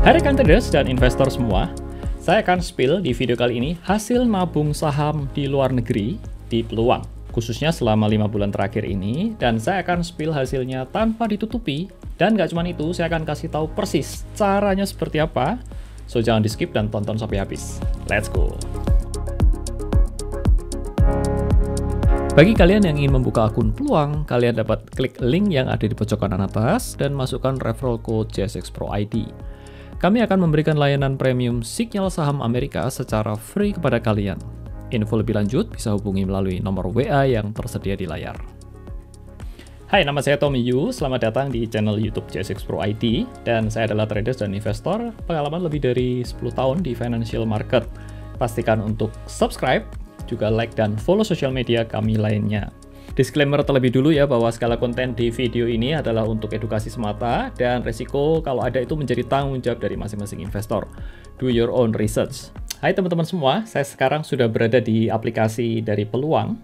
Hai rekan traders dan investor semua, saya akan spill di video kali ini hasil nabung saham di luar negeri di peluang, khususnya selama 5 bulan terakhir ini, dan saya akan spill hasilnya tanpa ditutupi, dan nggak cuma itu, saya akan kasih tahu persis caranya seperti apa, so jangan di skip dan tonton sampai habis. Let's go! Bagi kalian yang ingin membuka akun peluang, kalian dapat klik link yang ada di pojok kanan atas dan masukkan referral code JSX Pro ID. Kami akan memberikan layanan premium sinyal saham Amerika secara free kepada kalian. Info lebih lanjut bisa hubungi melalui nomor WA yang tersedia di layar. Hai, nama saya Tommy Yu. Selamat datang di channel YouTube JSX Pro ID. Dan saya adalah trader dan investor, pengalaman lebih dari 10 tahun di financial market. Pastikan untuk subscribe, juga like dan follow sosial media kami lainnya. Disclaimer terlebih dulu ya bahwa segala konten di video ini adalah untuk edukasi semata dan resiko kalau ada itu menjadi tanggung jawab dari masing-masing investor. Do your own research. Hai teman-teman semua, saya sekarang sudah berada di aplikasi dari Peluang.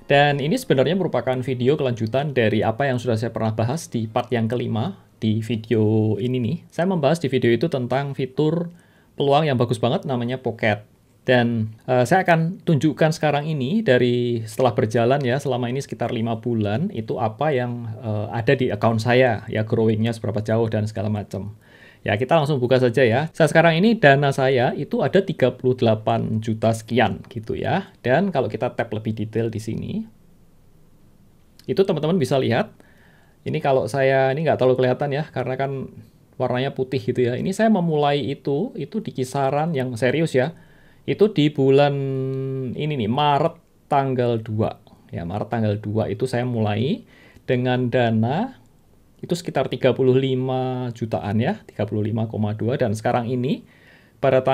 Dan ini sebenarnya merupakan video kelanjutan dari apa yang sudah saya pernah bahas di part yang kelima di video ini nih. Saya membahas di video itu tentang fitur peluang yang bagus banget namanya Pocket. Dan saya akan tunjukkan sekarang ini dari setelah berjalan ya selama ini sekitar 5 bulan itu apa yang ada di account saya ya, growingnya seberapa jauh dan segala macam. Ya kita langsung buka saja ya. Saya sekarang ini dana saya itu ada 38 juta sekian gitu ya. Dan kalau kita tap lebih detail di sini, itu teman-teman bisa lihat. Ini kalau saya ini nggak terlalu kelihatan ya karena kan warnanya putih gitu ya. Ini saya memulai itu di kisaran yang serius ya. Itu di bulan ini nih, Maret tanggal 2. Ya, Maret tanggal 2 itu saya mulai dengan dana itu sekitar 35 jutaan ya, 35,2 dan sekarang ini pada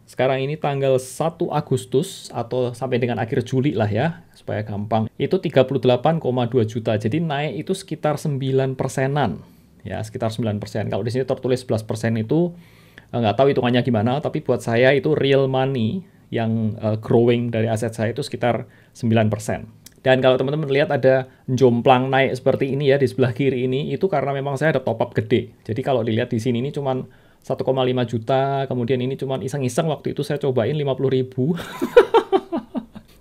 sekarang ini tanggal 1 Agustus atau sampai dengan akhir Juli lah ya, supaya gampang. Itu 38,2 juta. Jadi naik itu sekitar 9%-an. Ya, sekitar 9%. Kalau di sini tertulis 11% itu nggak tahu hitungannya gimana, tapi buat saya itu real money yang growing dari aset saya itu sekitar 9%. Dan kalau teman-teman lihat ada jomplang naik seperti ini ya di sebelah kiri ini, itu karena memang saya ada top up gede. Jadi kalau dilihat di sini ini cuman 1,5 juta, kemudian ini cuman iseng-iseng waktu itu saya cobain 50.000.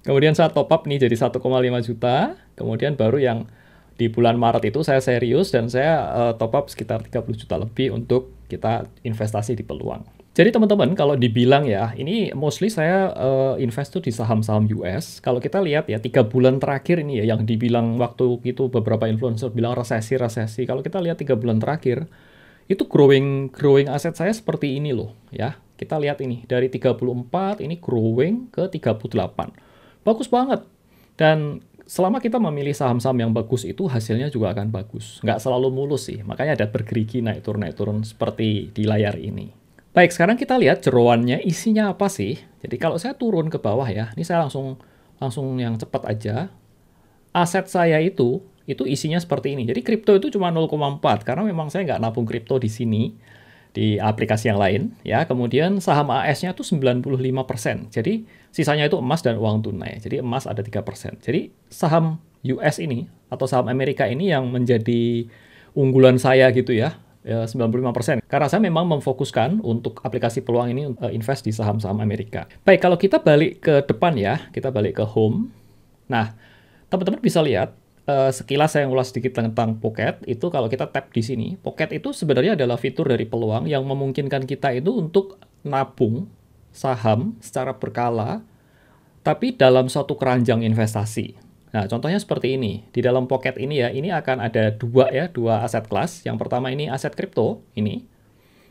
Kemudian saya top up nih jadi 1,5 juta, kemudian baru yang di bulan Maret itu saya serius dan saya top up sekitar 30 juta lebih untuk kita investasi di peluang. Jadi teman-teman kalau dibilang ya, ini mostly saya invest tuh di saham-saham US. Kalau kita lihat ya 3 bulan terakhir ini ya yang dibilang waktu itu beberapa influencer bilang resesi. Kalau kita lihat 3 bulan terakhir itu growing aset saya seperti ini loh ya. Kita lihat ini dari 34 ini growing ke 38. Bagus banget. Dan selama kita memilih saham-saham yang bagus itu hasilnya juga akan bagus. Nggak selalu mulus sih, makanya ada bergerigi naik turun seperti di layar ini. Baik, sekarang kita lihat jeroannya isinya apa sih. Jadi kalau saya turun ke bawah ya, ini saya langsung yang cepat aja. Aset saya itu isinya seperti ini. Jadi kripto itu cuma 0,4 karena memang saya nggak nabung kripto di sini, di aplikasi yang lain ya. Kemudian saham AS-nya itu 95%. Jadi sisanya itu emas dan uang tunai. Jadi emas ada 3%. Jadi saham US ini atau saham Amerika ini yang menjadi unggulan saya gitu ya. 95%. Karena saya memang memfokuskan untuk aplikasi peluang ini invest di saham-saham Amerika. Baik, kalau kita balik ke depan ya, kita balik ke home. Nah, teman-teman bisa lihat sekilas saya ulas sedikit tentang Pocket. Itu kalau kita tap di sini, Pocket itu sebenarnya adalah fitur dari peluang yang memungkinkan kita itu untuk nabung saham secara berkala, tapi dalam suatu keranjang investasi. Nah, contohnya seperti ini. Di dalam Pocket ini ya, ini akan ada dua aset kelas. Yang pertama ini aset kripto, ini.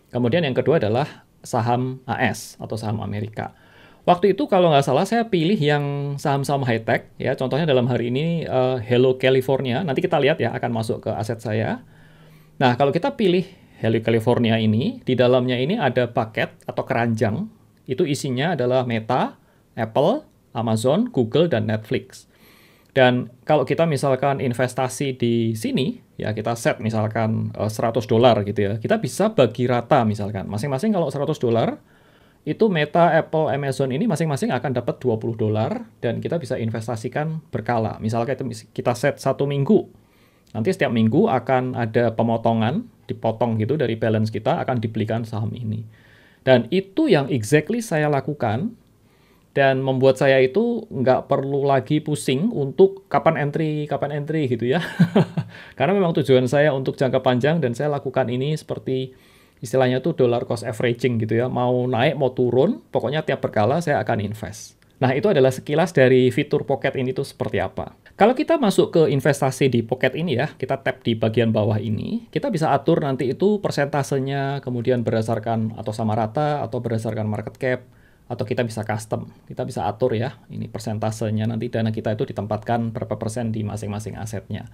Kemudian yang kedua adalah saham AS atau saham Amerika. Waktu itu kalau nggak salah saya pilih yang saham-saham high-tech, ya. Contohnya dalam hari ini Hello California. Nanti kita lihat ya, akan masuk ke aset saya. Nah, kalau kita pilih Hello California ini, di dalamnya ini ada paket atau keranjang. Itu isinya adalah Meta, Apple, Amazon, Google, dan Netflix. Dan kalau kita misalkan investasi di sini, ya kita set misalkan $100 gitu ya, kita bisa bagi rata misalkan. Masing-masing kalau $100, itu Meta, Apple, Amazon ini masing-masing akan dapat $20 dan kita bisa investasikan berkala. Misalkan kita set 1 minggu, Nanti setiap minggu akan ada pemotongan, dipotong gitu dari balance kita, akan dibelikan saham ini. Dan itu yang exactly saya lakukan, dan membuat saya itu nggak perlu lagi pusing untuk kapan entry gitu ya. Karena memang tujuan saya untuk jangka panjang, dan saya lakukan ini seperti istilahnya tuh dollar cost averaging gitu ya. Mau naik, mau turun, pokoknya tiap berkala saya akan invest. Nah, itu adalah sekilas dari fitur Pocket ini tuh seperti apa. Kalau kita masuk ke investasi di Pocket ini ya, kita tap di bagian bawah ini, kita bisa atur nanti itu persentasenya, kemudian berdasarkan atau sama rata, atau berdasarkan market cap, atau kita bisa custom. Kita bisa atur ya, ini persentasenya nanti dana kita itu ditempatkan berapa persen di masing-masing asetnya.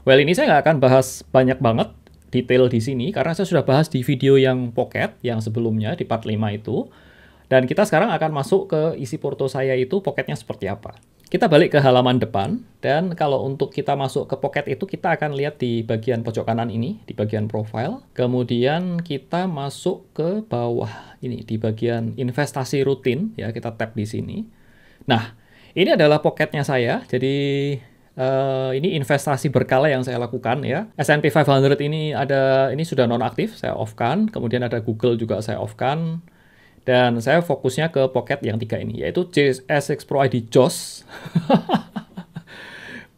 Well, ini saya nggak akan bahas banyak banget detail di sini, karena saya sudah bahas di video yang Pocket, yang sebelumnya, di part 5 itu. Dan kita sekarang akan masuk ke isi porto saya itu Pocketnya seperti apa. Kita balik ke halaman depan, dan kalau untuk kita masuk ke Pocket itu, kita akan lihat di bagian pojok kanan ini, di bagian profile. Kemudian kita masuk ke bawah ini, di bagian investasi rutin, ya kita tap di sini. Nah, ini adalah Pocketnya saya, jadi ini investasi berkala yang saya lakukan ya. S&P 500 ini sudah nonaktif, saya off-kan. Kemudian ada Google juga saya off-kan. Dan saya fokusnya ke Pocket yang 3 ini, yaitu JSX Pro ID JOS,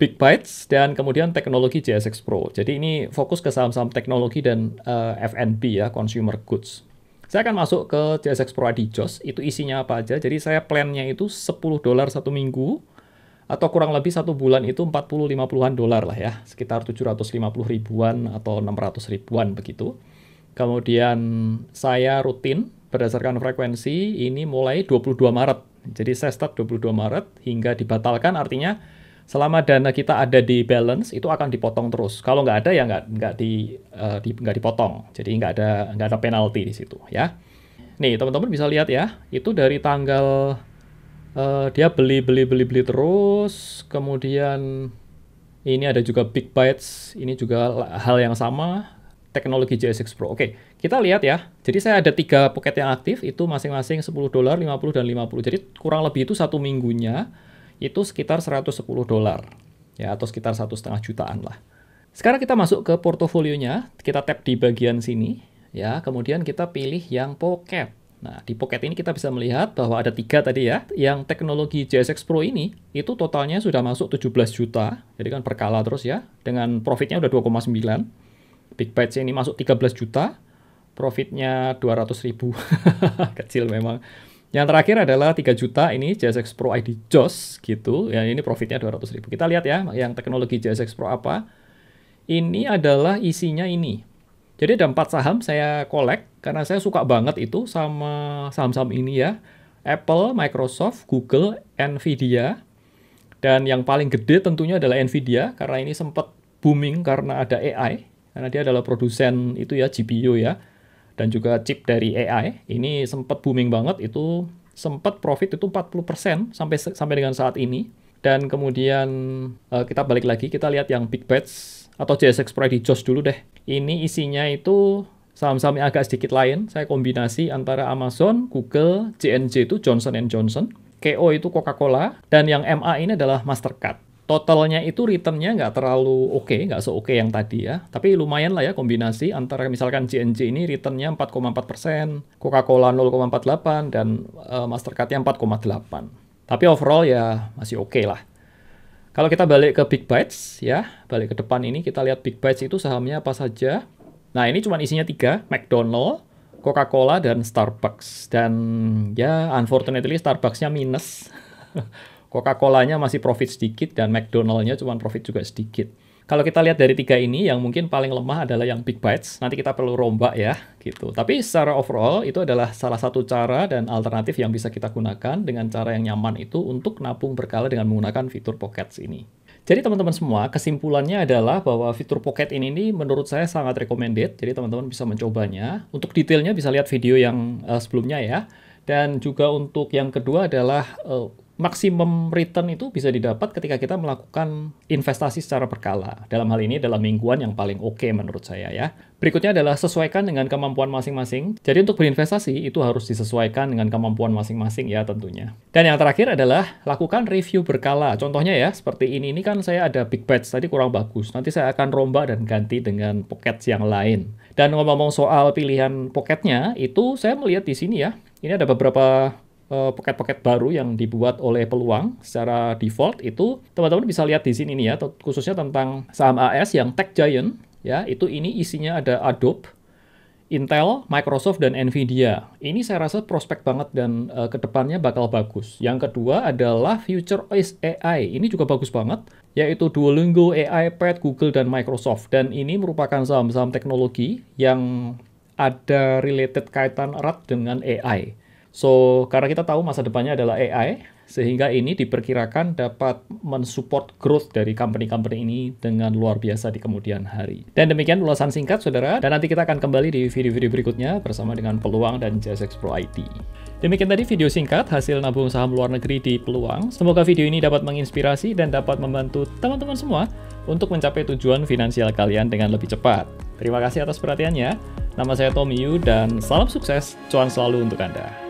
Big Bytes, dan kemudian teknologi JSX Pro. Jadi ini fokus ke saham-saham teknologi dan F&B ya, consumer goods. Saya akan masuk ke JSX Pro ID JOS, itu isinya apa aja. Jadi saya plannya itu $10 satu minggu, atau kurang lebih satu bulan itu 40-50-an dolar lah ya, sekitar 750 ribuan atau 600 ribuan begitu. Kemudian saya rutin berdasarkan frekuensi ini mulai 22 Maret. Jadi saya start 22 Maret hingga dibatalkan, artinya selama dana kita ada di balance itu akan dipotong terus. Kalau nggak ada ya nggak dipotong. Jadi nggak ada penalti di situ ya. Nih teman-teman bisa lihat ya, itu dari tanggal dia beli terus. Kemudian ini ada juga Big Bytes, ini juga hal yang sama. Teknologi JSX Pro. Oke, kita lihat ya. Jadi saya ada 3 Pocket yang aktif, itu masing-masing $10, 50, dan 50. Jadi kurang lebih itu satu minggunya itu sekitar $110 ya, atau sekitar 1,5 jutaan lah. Sekarang kita masuk ke portofolionya, kita tap di bagian sini ya, kemudian kita pilih yang Pocket. Nah, di Pocket ini kita bisa melihat bahwa ada 3 tadi ya. Yang teknologi JSX Pro ini itu totalnya sudah masuk 17 juta. Jadi kan berkala terus ya, dengan profitnya udah 2,9. Big Bytes ini masuk 13 juta, profitnya 200 ribu, kecil memang. Yang terakhir adalah 3 juta, ini JSX Pro ID JOS, gitu. Ya, ini profitnya 200 ribu. Kita lihat ya, yang teknologi JSX Pro apa. Ini adalah isinya ini. Jadi ada 4 saham saya collect, karena saya suka banget itu sama saham-saham ini ya. Apple, Microsoft, Google, Nvidia. Dan yang paling gede tentunya adalah Nvidia, karena ini sempat booming karena ada AI. Karena dia adalah produsen itu ya, GPU ya, dan juga chip dari AI. Ini sempat booming banget, itu sempat profit itu 40% sampai dengan saat ini. Dan kemudian kita balik lagi, kita lihat yang Big Bytes atau JSX Pro ID JOS dulu deh. Ini isinya itu saham-saham yang agak sedikit lain. Saya kombinasi antara Amazon, Google, JNJ itu Johnson & Johnson, KO itu Coca-Cola, dan yang MA ini adalah Mastercard. Totalnya itu returnnya nggak terlalu oke, nggak se-oke yang tadi ya. Tapi lumayan lah ya kombinasi antara misalkan JNJ ini returnnya 4,4%, Coca-Cola 0,48, dan Mastercard-nya 4,8. Tapi overall ya masih oke lah. Kalau kita balik ke Big Bytes ya, balik ke depan ini kita lihat Big Bytes itu sahamnya apa saja. Nah ini cuma isinya 3, McDonald, Coca-Cola, dan Starbucks. Dan ya unfortunately Starbucks-nya minus. Coca-Colanya masih profit sedikit, dan McDonald-nya cuma profit juga sedikit. Kalau kita lihat dari 3 ini, yang mungkin paling lemah adalah yang Big Bytes. Nanti kita perlu rombak ya, gitu. Tapi secara overall, itu adalah salah satu cara dan alternatif yang bisa kita gunakan dengan cara yang nyaman itu untuk nabung berkala dengan menggunakan fitur Pockets ini. Jadi teman-teman semua, kesimpulannya adalah bahwa fitur Pocket ini menurut saya sangat recommended. Jadi teman-teman bisa mencobanya. Untuk detailnya bisa lihat video yang sebelumnya ya. Dan juga untuk yang kedua adalah Maksimum return itu bisa didapat ketika kita melakukan investasi secara berkala. Dalam hal ini adalah mingguan yang paling oke menurut saya ya. Berikutnya adalah sesuaikan dengan kemampuan masing-masing. Jadi untuk berinvestasi itu harus disesuaikan dengan kemampuan masing-masing ya tentunya. Dan yang terakhir adalah lakukan review berkala. Contohnya ya, seperti ini kan saya ada big batch, tadi kurang bagus. Nanti saya akan rombak dan ganti dengan pockets yang lain. Dan ngomong-ngomong soal pilihan pocketnya, itu saya melihat di sini ya. Ini ada beberapa pocket-pocket baru yang dibuat oleh Peluang secara default. Itu teman-teman bisa lihat di sini nih ya, khususnya tentang saham AS yang Tech Giant ya. Itu ini isinya ada Adobe, Intel, Microsoft, dan Nvidia. Ini saya rasa prospek banget dan kedepannya bakal bagus. Yang kedua adalah Future AI. Ini juga bagus banget, yaitu Duolingo, AI-Pad, Google, dan Microsoft. Dan ini merupakan saham-saham teknologi yang ada related kaitan erat dengan AI. So, karena kita tahu masa depannya adalah AI, sehingga ini diperkirakan dapat mensupport growth dari company-company ini dengan luar biasa di kemudian hari. Dan demikian ulasan singkat, saudara. Dan nanti kita akan kembali di video-video berikutnya bersama dengan Peluang dan JSX Pro IT. Demikian tadi video singkat hasil nabung saham luar negeri di Peluang. Semoga video ini dapat menginspirasi dan dapat membantu teman-teman semua untuk mencapai tujuan finansial kalian dengan lebih cepat. Terima kasih atas perhatiannya. Nama saya Tommy Yu dan salam sukses, cuan selalu untuk Anda.